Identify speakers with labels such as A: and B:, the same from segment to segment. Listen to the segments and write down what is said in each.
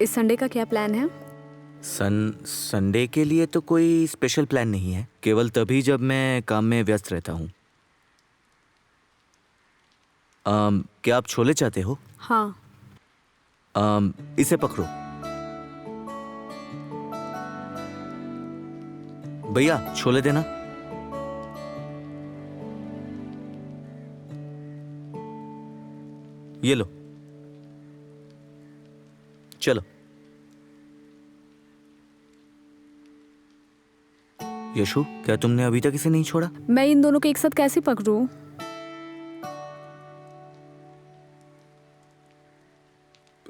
A: इस संडे का क्या प्लान है?
B: संडे के लिए तो कोई स्पेशल प्लान नहीं है, केवल तभी जब मैं काम में व्यस्त रहता हूँ। क्या आप छोले चाहते हो?
A: हाँ।
B: इसे पकड़ो। भैया छोले देना। ये लो। चलो। यशु, क्या तुमने अभी तक इसे नहीं छोड़ा?
A: मैं इन दोनों को एक साथ कैसे पकड़ूं?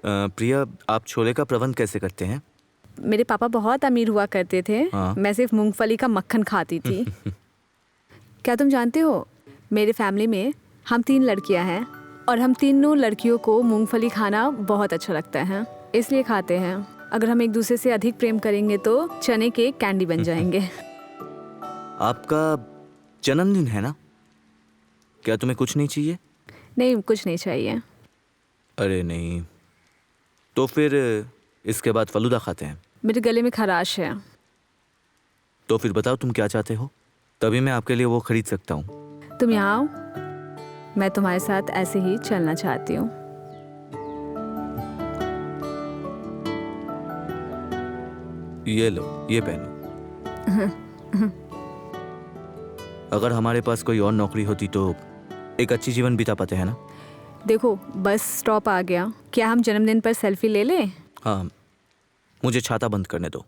B: प्रिया, आप छोले का प्रबंध कैसे करते हैं?
A: मेरे पापा बहुत अमीर हुआ करते थे।
B: हाँ।
A: मैं सिर्फ मूंगफली का मक्खन खाती थी। क्या तुम जानते हो, मेरे फैमिली में हम 3 लड़कियां हैं और हम तीनों लड़कियों को मूंगफली खाना बहुत अच्छा लगता है, इसलिए खाते हैं। अगर हम एक दूसरे से अधिक प्रेम करेंगे तो चने के कैंडी बन जाएंगे।
B: आपका जन्मदिन है ना? क्या तुम्हें कुछ नहीं चाहिए?
A: नहीं, कुछ नहीं चाहिए।
B: अरे नहीं, तो फिर इसके बाद फलूदा खाते हैं।
A: मेरे गले में खराश है।
B: तो फिर बताओ तुम क्या चाहते हो, तभी मैं आपके लिए वो खरीद सकता हूँ।
A: तुम यहाँ आओ, मैं तुम्हारे साथ ऐसे ही चलना चाहती हूँ।
B: ये लो, ये पहनो। अगर हमारे पास कोई और नौकरी होती तो एक अच्छी जीवन बिता पाते हैं ना।
A: देखो, बस स्टॉप आ गया। क्या हम जन्मदिन पर सेल्फी ले लें?
B: हाँ, मुझे छाता बंद करने दो।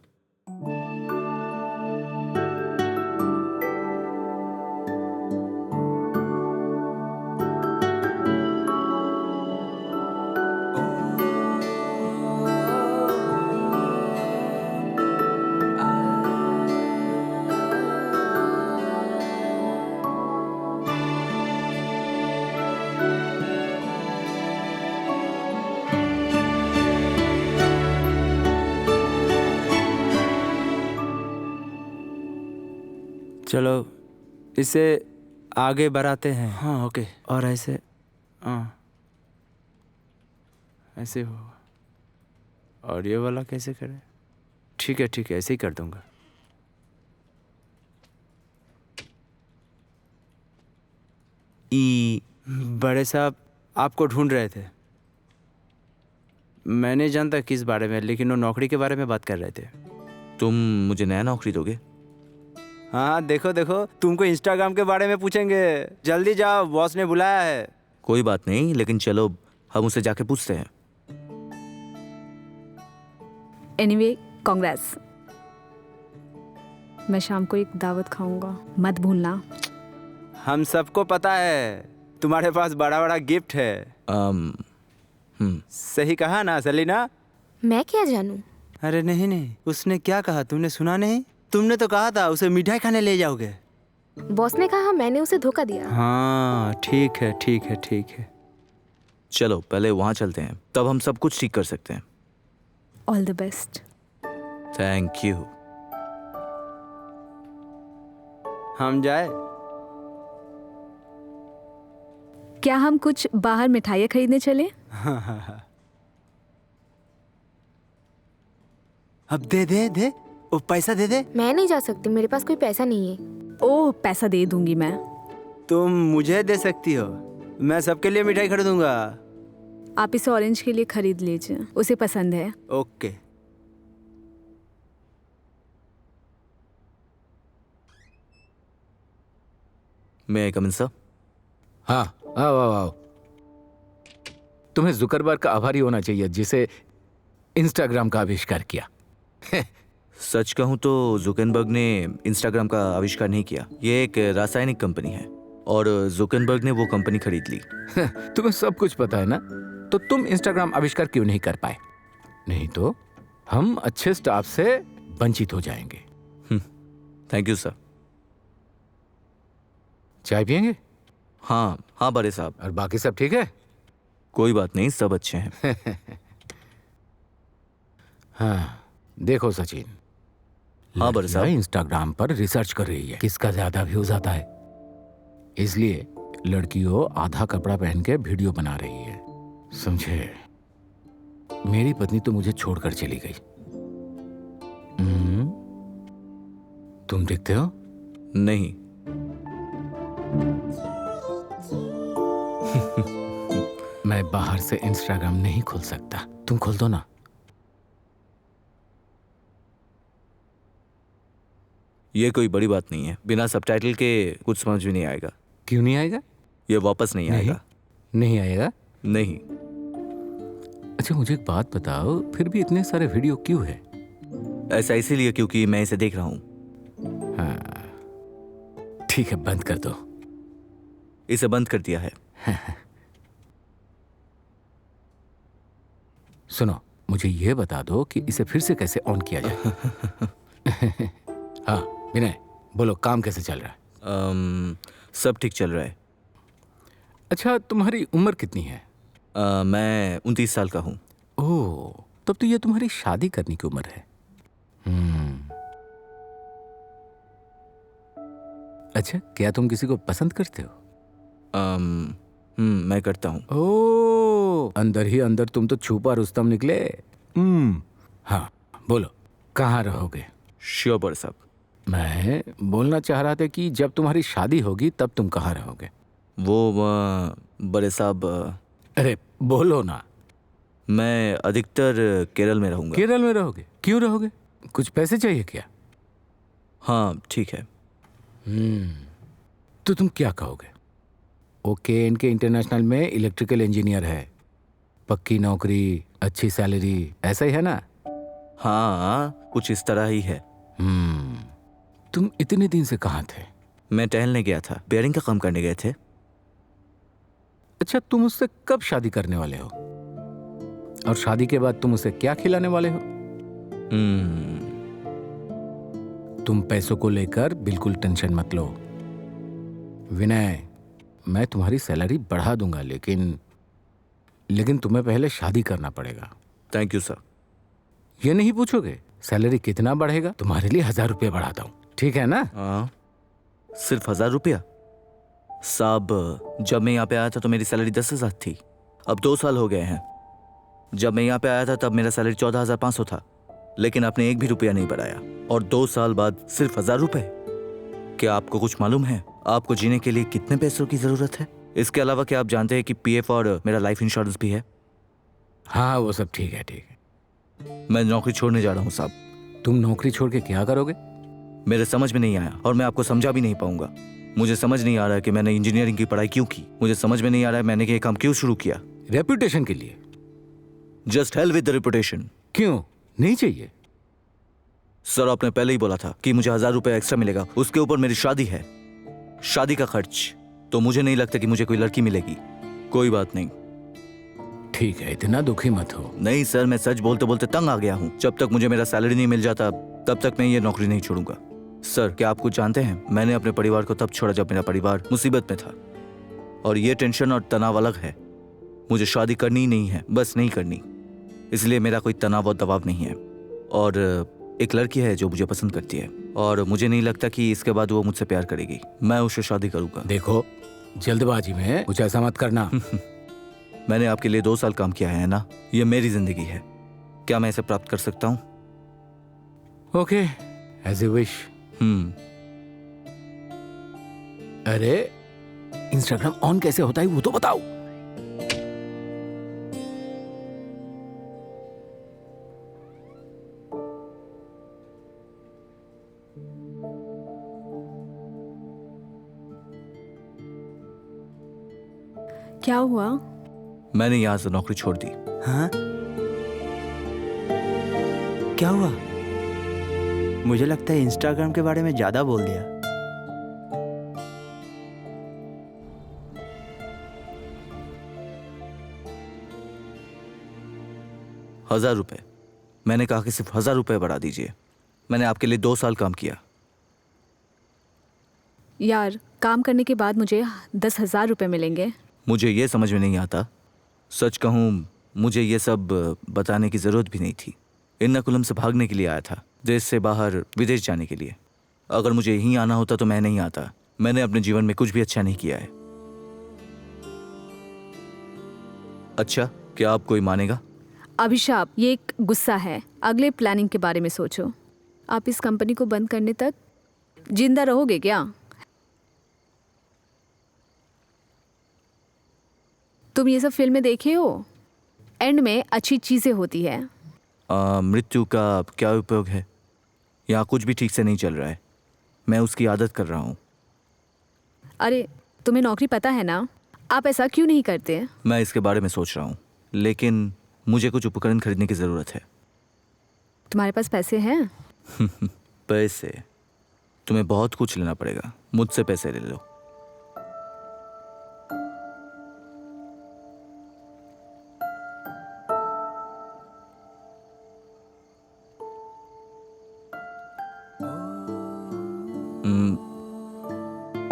C: चलो इसे आगे बढ़ाते हैं।
B: हाँ, ओके।
C: और ऐसे, हाँ ऐसे हो। और ये वाला कैसे करें? ठीक है ठीक है, ऐसे ही कर दूंगा। बड़े साहब आपको ढूंढ रहे थे। मैं नहीं जानता किस बारे में, लेकिन वो नौकरी के बारे में बात कर रहे थे।
B: तुम मुझे नया नौकरी दोगे?
C: हाँ देखो देखो, तुमको इंस्टाग्राम के बारे में पूछेंगे। जल्दी जाओ, बॉस ने बुलाया है।
B: कोई बात नहीं, लेकिन चलो हम उसे जाके पूछते हैं।
A: एनीवे, कांग्रेस। मैं शाम को एक दावत खाऊंगा, मत भूलना।
C: हम सबको पता है तुम्हारे पास बड़ा बड़ा गिफ्ट है। सही कहा ना सलीना?
D: मैं क्या जानूं?
C: अरे नहीं नहीं, उसने क्या कहा तुमने सुना नहीं? तुमने तो कहा था उसे मिठाई खाने ले जाओगे।
D: बॉस ने कहा मैंने उसे धोखा दिया।
C: हाँ ठीक है ठीक है ठीक है।
B: चलो पहले वहां चलते हैं, तब हम सब कुछ ठीक कर सकते हैं।
A: All the best.
B: Thank you.
C: हम जाए?
A: क्या हम कुछ बाहर मिठाइयाँ खरीदने चले?
C: अब दे दे दे, वो पैसा दे दे।
D: मैं नहीं जा सकती, मेरे पास कोई पैसा नहीं है।
A: ओह, पैसा दे दूंगी मैं।
C: तुम मुझे दे सकती हो, मैं सबके लिए मिठाई खरीदूंगा।
A: आप इसे ऑरेंज के लिए खरीद लीजिए, उसे पसंद है।
C: ओके।
B: मैं आई कम इन सर?
E: हाँ, आओ आओ आओ। तुम्हें जुकरबर्ग का आभारी होना चाहिए जिसे इंस्टाग्राम का आविष्कार किया।
B: सच कहूं तो जुकरबर्ग ने इंस्टाग्राम का आविष्कार नहीं किया। ये एक रासायनिक कंपनी है और जुकरबर्ग ने वो कंपनी खरीद ली।
E: तुम्हें सब कुछ पता है ना, तो तुम इंस्टाग्राम आविष्कार क्यों नहीं कर पाए? नहीं तो हम अच्छे स्टाफ से वंचित हो जाएंगे।
B: Thank you sir.
E: चाय पियेंगे?
B: हाँ हाँ बड़े साहब।
E: और बाकी सब ठीक है?
B: कोई बात नहीं, सब अच्छे हैं।
E: हाँ देखो सचिन,
B: हाँ बड़े साहब।
E: इंस्टाग्राम पर रिसर्च कर रही है किसका ज्यादा व्यूज आता है, इसलिए लड़कियों आधा कपड़ा पहन के वीडियो बना रही है, समझे? मेरी पत्नी तो मुझे छोड़कर चली गई। तुम देखते हो?
B: नहीं।
E: मैं बाहर से इंस्टाग्राम नहीं खोल सकता, तुम खोल दो ना।
B: ये कोई बड़ी बात नहीं है, बिना सबटाइटल के कुछ समझ भी नहीं आएगा।
E: क्यों नहीं आएगा?
B: ये वापस नहीं आएगा।
E: नहीं आएगा?
B: नहीं।
E: अच्छा मुझे एक बात बताओ, फिर भी इतने सारे वीडियो क्यों है?
B: ऐसा इसीलिए क्योंकि मैं इसे देख रहा हूँ।
E: हाँ ठीक है, बंद कर दो।
B: इसे बंद कर दिया है।
E: सुनो, मुझे ये बता दो कि इसे फिर से कैसे ऑन किया जाए। हाँ विनय, बोलो काम कैसे चल रहा है?
B: सब ठीक चल रहा है।
E: अच्छा तुम्हारी उम्र कितनी है?
B: मैं 29 साल का हूँ।
E: ओह, तब तो ये तुम्हारी शादी करने की उम्र है। अच्छा, क्या तुम किसी को पसंद करते हो?
B: मैं करता हूँ।
E: ओह, अंदर ही अंदर तुम तो छुपा रुस्तम निकले। हाँ बोलो, कहाँ रहोगे?
B: श्योर बड़े साहब।
E: मैं बोलना चाह रहा था कि जब तुम्हारी शादी होगी तब तुम कहाँ रहोगे?
B: वो बड़े साहब,
E: अरे बोलो ना।
B: मैं अधिकतर केरल में रहूँगा।
E: केरल में रहोगे? क्यों रहोगे? कुछ पैसे चाहिए क्या?
B: हाँ ठीक है।
E: तो तुम क्या कहोगे? ओके, इनके इंटरनेशनल में इलेक्ट्रिकल इंजीनियर है, पक्की नौकरी, अच्छी सैलरी, ऐसा ही है ना?
B: हाँ कुछ इस तरह ही है।
E: तुम इतने दिन से कहाँ थे?
B: मैं टहलने गया था, बेयरिंग का काम करने गए थे।
E: अच्छा, तुम उससे कब शादी करने वाले हो? और शादी के बाद तुम उसे क्या खिलाने वाले हो? तुम पैसों को लेकर बिल्कुल टेंशन मत लो विनय, मैं तुम्हारी सैलरी बढ़ा दूंगा, लेकिन तुम्हें पहले शादी करना पड़ेगा।
B: Thank you sir.
E: ये नहीं पूछोगे सैलरी कितना बढ़ेगा? तुम्हारे लिए 1000 रुपये बढ़ाता हूँ, ठीक है ना?
B: हाँ, सिर्फ 1000 रुपया? साहब, जब मैं यहाँ पे आया था तो मेरी सैलरी 10,000 थी। अब 2 साल हो गए हैं। जब मैं यहाँ पे आया था तब मेरा सैलरी 14,500 था, लेकिन आपने एक भी रुपया नहीं बढ़ाया, और 2 साल बाद सिर्फ 1000 रुपए। क्या आपको कुछ मालूम है आपको जीने के लिए कितने पैसों की जरूरत है? इसके अलावा क्या आप जानते हैं कि पीएफ और मेरा लाइफ इंश्योरेंस भी है?
E: हाँ वो सब ठीक है, ठीक है।
B: मैं नौकरी छोड़ने जा रहा हूँ साहब।
E: तुम नौकरी छोड़ के क्या करोगे?
B: मेरे समझ में नहीं आया और मैं आपको समझा भी नहीं पाऊंगा। मुझे समझ नहीं आ रहा है कि मैंने इंजीनियरिंग की पढ़ाई क्यों की। मुझे समझ में नहीं आ रहा है मैंने ये काम क्यों शुरू किया।
E: रेपुटेशन के लिए।
B: Just hell with the reputation.
E: क्यों नहीं चाहिए?
B: सर, आपने पहले ही बोला था कि मुझे 1000 रुपए एक्स्ट्रा मिलेगा, उसके ऊपर मेरी शादी है, शादी का खर्च। तो मुझे नहीं लगता कि मुझे कोई लड़की मिलेगी। कोई बात नहीं।
E: ठीक है, इतना दुखी मत हो।
B: नहीं सर, मैं सच बोलते बोलते तंग आ गया हूँ। जब तक मुझे मेरा सैलरी नहीं मिल जाता तब तक मैं ये नौकरी नहीं छोड़ूंगा। सर, क्या आप कुछ जानते हैं, मैंने अपने परिवार को तब छोड़ा जब मेरा परिवार मुसीबत में था, और ये टेंशन और तनाव अलग है। मुझे शादी करनी ही नहीं है, बस नहीं करनी, इसलिए मेरा कोई तनाव और दबाव नहीं है। और एक लड़की है जो मुझे पसंद करती है, और मुझे नहीं लगता कि इसके बाद वो मुझसे प्यार करेगी। मैं उससे शादी करूंगा।
E: देखो, जल्दबाजी में कुछ ऐसा मत करना।
B: मैंने आपके लिए 2 साल काम किया है ना, ये मेरी जिंदगी है। क्या मैं इसे प्राप्त कर सकता हूँ?
E: Okay, as you wish. अरे, इंस्टाग्राम ऑन कैसे होता है वो तो बताओ।
A: क्या हुआ?
B: मैंने यहाँ से नौकरी छोड़ दी।
C: हाँ, क्या हुआ? मुझे लगता है इंस्टाग्राम के बारे में ज्यादा बोल दिया।
B: ₹1000। मैंने कहा कि सिर्फ 1000 रुपए बढ़ा दीजिए। मैंने आपके लिए 2 साल काम किया।
A: यार, काम करने के बाद मुझे 10,000 रुपये मिलेंगे।
B: मुझे ये समझ में नहीं आता। सच कहूँ, मुझे ये सब बताने की ज़रूरत भी नहीं थी। एर्नाकुलम से भागने के लिए आया था, देश से बाहर विदेश जाने के लिए। अगर मुझे यहीं आना होता तो मैं नहीं आता। मैंने अपने जीवन में कुछ भी अच्छा नहीं किया है। अच्छा, क्या आप कोई मानेगा?
A: अभिशाप, ये एक गुस्सा है। अगले प्लानिंग के बारे में सोचो। आप इस कंपनी को बंद करने तक जिंदा रहोगे क्या? तुम ये सब फिल्में देखे हो? एंड में अच्छी चीजें होती है।
B: मृत्यु का क्या उपयोग है? यहाँ कुछ भी ठीक से नहीं चल रहा है। मैं उसकी आदत कर रहा हूँ।
A: अरे तुम्हें नौकरी पता है ना, आप ऐसा क्यों नहीं करते?
B: मैं इसके बारे में सोच रहा हूँ, लेकिन मुझे कुछ उपकरण खरीदने की ज़रूरत है।
A: तुम्हारे पास पैसे हैं?
B: पैसे? तुम्हें बहुत कुछ लेना पड़ेगा। मुझसे पैसे ले लो।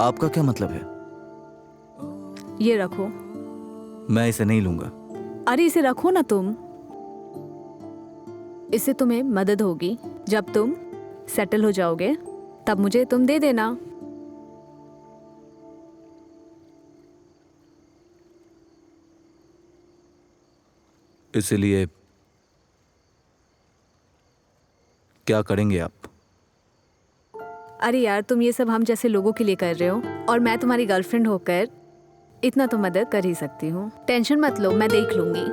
B: आपका क्या मतलब है?
A: ये रखो।
B: मैं इसे नहीं लूंगा।
A: अरे इसे रखो ना तुम, इससे तुम्हें मदद होगी। जब तुम सेटल हो जाओगे तब मुझे तुम दे देना।
B: इसलिए क्या करेंगे आप?
A: अरे यार, तुम ये सब हम जैसे लोगों के लिए कर रहे हो, और मैं तुम्हारी गर्लफ्रेंड होकर इतना तो मदद कर ही सकती हूँ। टेंशन मत लो, मैं देख लूंगी।